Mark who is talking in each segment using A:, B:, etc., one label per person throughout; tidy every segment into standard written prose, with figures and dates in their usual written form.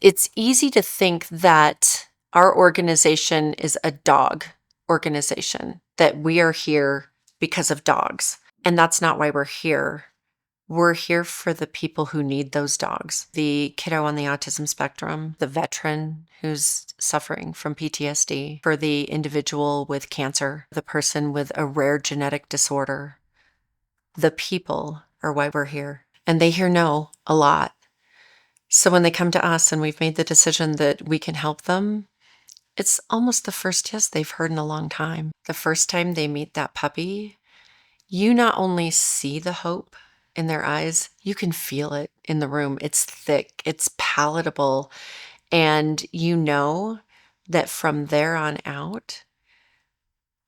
A: It's easy to think that our organization is a dog organization, that we are here because of dogs. And that's not why we're here. We're here for the people who need those dogs, the kiddo on the autism spectrum, the veteran who's suffering from PTSD, for the individual with cancer, the person with a rare genetic disorder. The people are why we're here. And they hear no a lot. So when they come to us and we've made the decision that we can help them, it's almost the first yes they've heard in a long time. The first time they meet that puppy, you not only see the hope in their eyes, you can feel it in the room. It's thick, it's palatable, and you know that from there on out,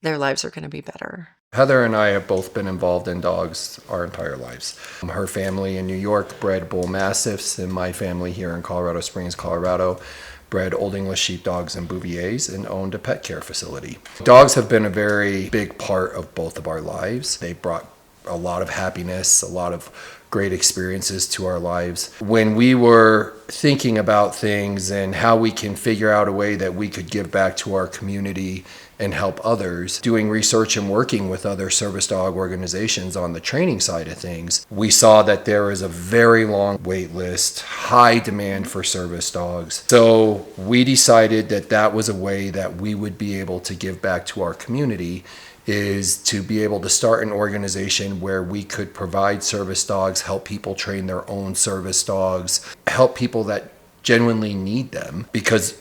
A: their lives are going to be better.
B: Heather and I have both been involved in dogs our entire lives. Her family in New York bred bull mastiffs, and my family here in Colorado Springs, Colorado, bred Old English sheepdogs and Bouviers and owned a pet care facility. Dogs have been a very big part of both of our lives. They brought a lot of happiness, a lot of great experiences to our lives. When we were thinking about things and how we can figure out a way that we could give back to our community and help others, doing research and working with other service dog organizations on the training side of things, we saw that there is a very long wait list, high demand for service dogs. So we decided that that was a way that we would be able to give back to our community, is to be able to start an organization where we could provide service dogs, help people train their own service dogs, help people that genuinely need them, because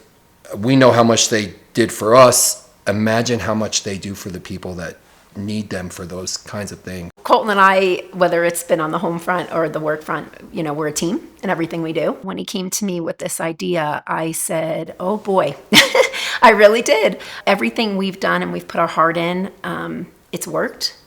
B: we know how much they did for us. Imagine how much they do for the people that need them for those kinds of things.
C: Colton and I, whether it's been on the home front or the work front, we're a team in everything we do. When he came to me with this idea, I said, oh boy, I really did. Everything we've done and we've put our heart in, it's worked.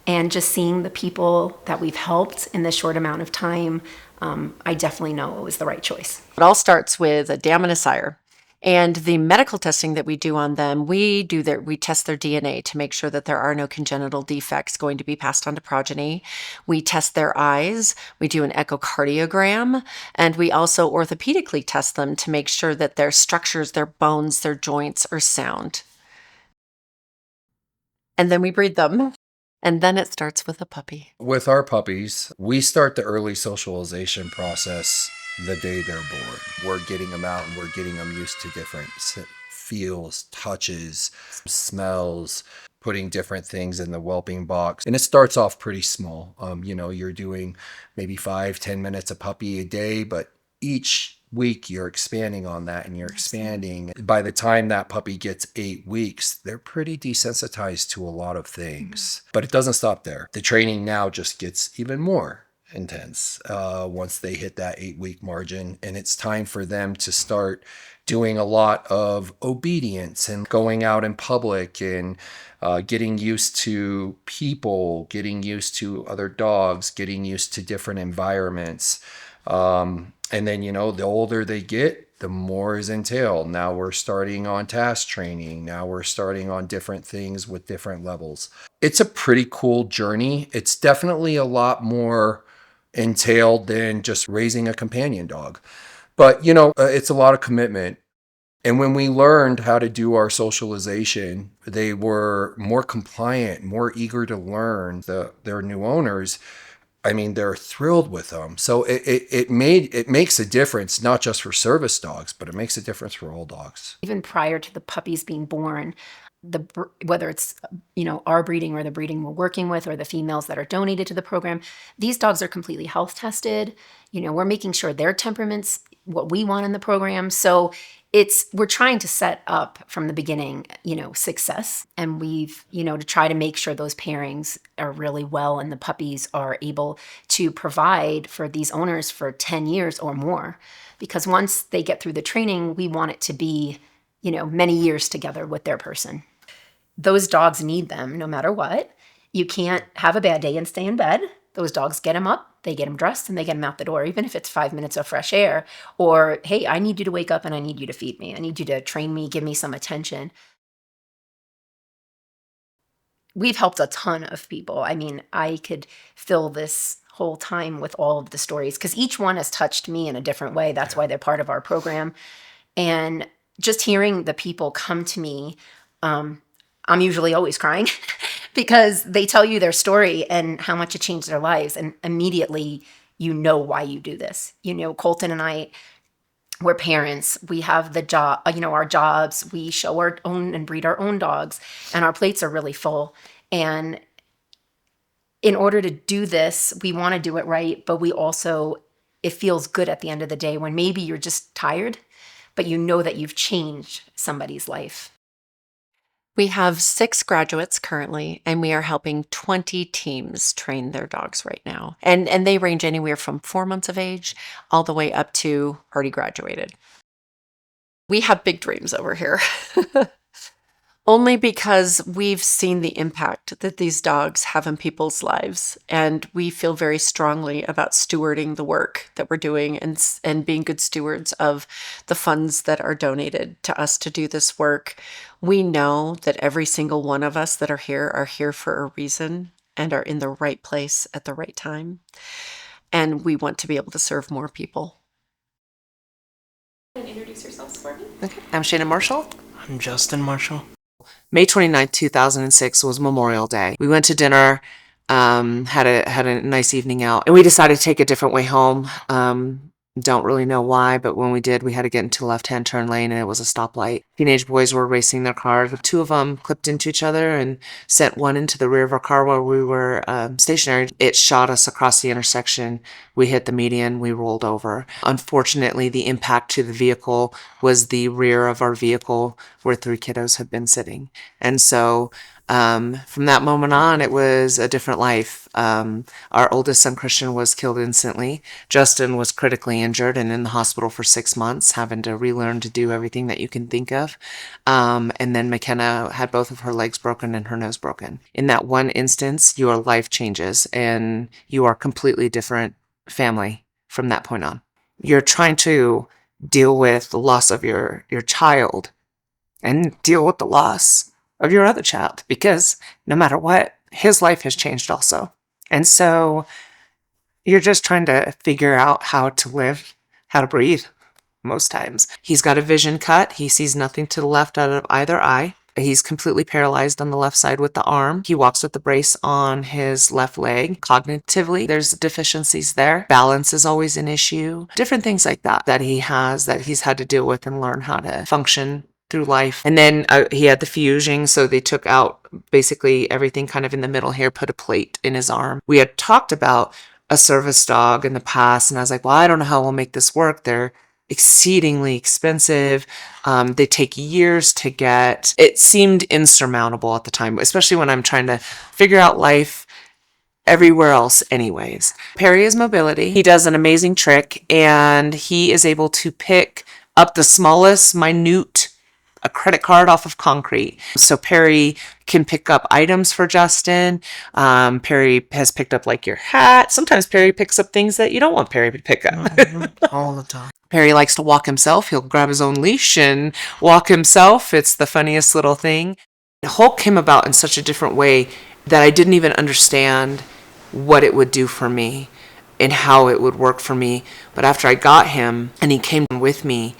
C: And just seeing the people that we've helped in this short amount of time, I definitely know it was the right choice.
A: It all starts with a dam and a sire. And the medical testing that we do on them, we test their DNA to make sure that there are no congenital defects going to be passed on to progeny. We test their eyes, we do an echocardiogram, and we also orthopedically test them to make sure that their structures, their bones, their joints are sound. And then we breed them. And then it starts with a puppy.
B: With our puppies, we start the early socialization process the day they're born. We're getting them out and we're getting them used to different feels, touches, smells, putting different things in the whelping box. And it starts off pretty small. You're doing maybe 5-10 minutes a puppy a day, but each week you're expanding on that and you're expanding. By the time that puppy gets 8 weeks, they're pretty desensitized to a lot of things. But it doesn't stop there. The training now just gets even more intense once they hit that 8-week margin, and it's time for them to start doing a lot of obedience and going out in public and getting used to people, getting used to other dogs, getting used to different environments. And then, the older they get, the more is entailed. Now we're starting on task training. Now we're starting on different things with different levels. It's a pretty cool journey. It's definitely a lot more entailed than just raising a companion dog. But, it's a lot of commitment. And when we learned how to do our socialization, they were more compliant, more eager to learn. Their new owners, they're thrilled with them. So it makes a difference, not just for service dogs, but it makes a difference for all dogs.
C: Even prior to the puppies being born, whether it's our breeding or the breeding we're working with or the females that are donated to the program, these dogs are completely health tested. We're making sure their temperament's what we want in the program. So we're trying to set up from the beginning, success. And we've, to try to make sure those pairings are really well and the puppies are able to provide for these owners for 10 years or more. Because once they get through the training, we want it to be, many years together with their person. Those dogs need them no matter what. You can't have a bad day and stay in bed. Those dogs get them up, they get them dressed, and they get them out the door, even if it's 5 minutes of fresh air. Or, hey, I need you to wake up and I need you to feed me. I need you to train me, give me some attention. We've helped a ton of people. I could fill this whole time with all of the stories, because each one has touched me in a different way. That's why they're part of our program. And just hearing the people come to me, I'm usually always crying because they tell you their story and how much it changed their lives. And immediately you know why you do this. You know, Colton and I, we're parents. We have the job, our jobs. We show our own and breed our own dogs, and our plates are really full. And in order to do this, we want to do it right, but it feels good at the end of the day when maybe you're just tired, but you know that you've changed somebody's life.
A: We have 6 graduates currently, and we are helping 20 teams train their dogs right now. And they range anywhere from 4 months of age all the way up to already graduated. We have big dreams over here. Only because we've seen the impact that these dogs have in people's lives. And we feel very strongly about stewarding the work that we're doing and being good stewards of the funds that are donated to us to do this work. We know that every single one of us that are here for a reason and are in the right place at the right time. And we want to be able to serve more people.
D: Introduce yourselves for me.
E: Okay. I'm Shannon Marshall.
F: I'm Justin Marshall.
E: May 29th, 2006 was Memorial Day. We went to dinner, had a nice evening out, and we decided to take a different way home. Don't really know why, but when we did, we had to get into a left-hand turn lane, and it was a stoplight. Teenage boys were racing their cars. 2 of them clipped into each other and sent one into the rear of our car while we were stationary. It shot us across the intersection. We hit the median. We rolled over. Unfortunately, the impact to the vehicle was the rear of our vehicle where 3 kiddos had been sitting. And so from that moment on, it was a different life. Our oldest son, Christian, was killed instantly. Justin was critically injured and in the hospital for 6 months, having to relearn to do everything that you can think of. And then McKenna had both of her legs broken and her nose broken. In that one instance, your life changes and you are a completely different family from that point on. You're trying to deal with the loss of your child and deal with the loss of your other child, because no matter what, his life has changed also. And so you're just trying to figure out how to live, how to breathe most times. He's got a vision cut. He sees nothing to the left out of either eye. He's completely paralyzed on the left side with the arm. He walks with the brace on his left leg. Cognitively, there's deficiencies there. Balance is always an issue. Different things like that he has, that he's had to deal with and learn how to function through life. And then he had the fusing, so they took out basically everything kind of in the middle here, put a plate in his arm. We had talked about a service dog in the past, and I was like, well, I don't know how we'll make this work. They're exceedingly expensive. They take years to get. It seemed insurmountable at the time, especially when I'm trying to figure out life everywhere else anyways. Perry is mobility. He does an amazing trick, and he is able to pick up the smallest, minute a credit card off of concrete. So Perry can pick up items for Justin. Perry has picked up like your hat. Sometimes Perry picks up things that you don't want Perry to pick up.
F: All the time.
E: Perry likes to walk himself. He'll grab his own leash and walk himself. It's the funniest little thing. Hulk came about in such a different way that I didn't even understand what it would do for me and how it would work for me. But after I got him and he came with me,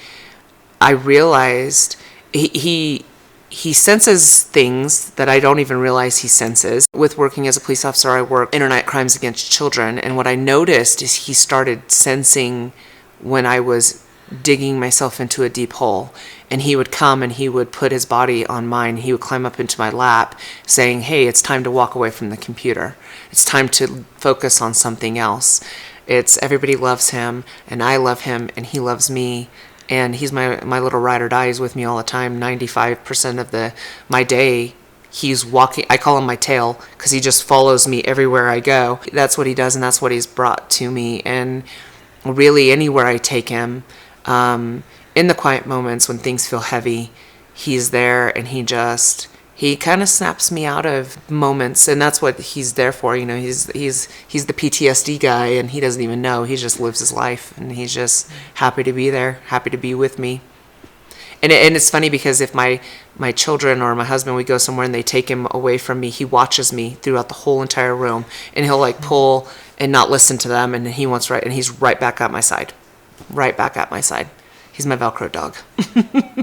E: I realized he senses things that I don't even realize he senses. With working as a police officer, I work internet crimes against children. And what I noticed is he started sensing when I was digging myself into a deep hole. And he would come and he would put his body on mine. He would climb up into my lap saying, hey, it's time to walk away from the computer. It's time to focus on something else. It's everybody loves him and I love him and he loves me. And he's my little ride or die. He's with me all the time. 95% of my day, he's walking. I call him my tail because he just follows me everywhere I go. That's what he does, and that's what he's brought to me. And really, anywhere I take him, in the quiet moments when things feel heavy, he's there, and he kind of snaps me out of moments, and that's what he's there for. You know, he's the PTSD guy, and he doesn't even know. He just lives his life, and he's just happy to be there, happy to be with me. And it's funny because if my children or my husband, we go somewhere and they take him away from me, he watches me throughout the whole entire room, and he'll like pull and not listen to them, and he's right back at my side. Right back at my side. He's my Velcro dog.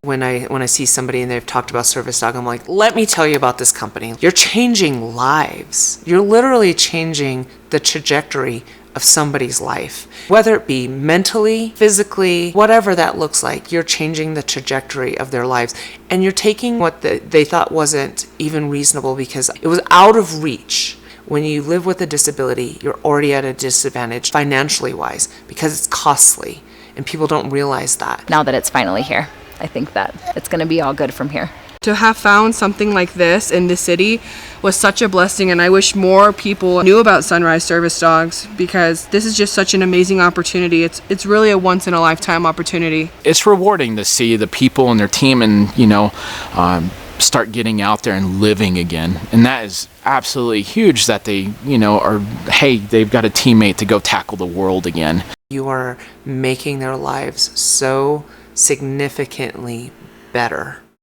E: When I see somebody and they've talked about Service Dog, I'm like, let me tell you about this company. You're changing lives. You're literally changing the trajectory of somebody's life. Whether it be mentally, physically, whatever that looks like, you're changing the trajectory of their lives. And you're taking what they thought wasn't even reasonable because it was out of reach. When you live with a disability, you're already at a disadvantage financially wise because it's costly. And people don't realize that.
D: Now that it's finally here, I think that it's going to be all good from here.
G: To have found something like this in the city was such a blessing, and I wish more people knew about Sunrise Service Dogs because this is just such an amazing opportunity. It's really a once-in-a-lifetime opportunity.
H: It's rewarding to see the people and their team and, start getting out there and living again. And that is absolutely huge that they, they've got a teammate to go tackle the world again.
E: You are making their lives so significantly better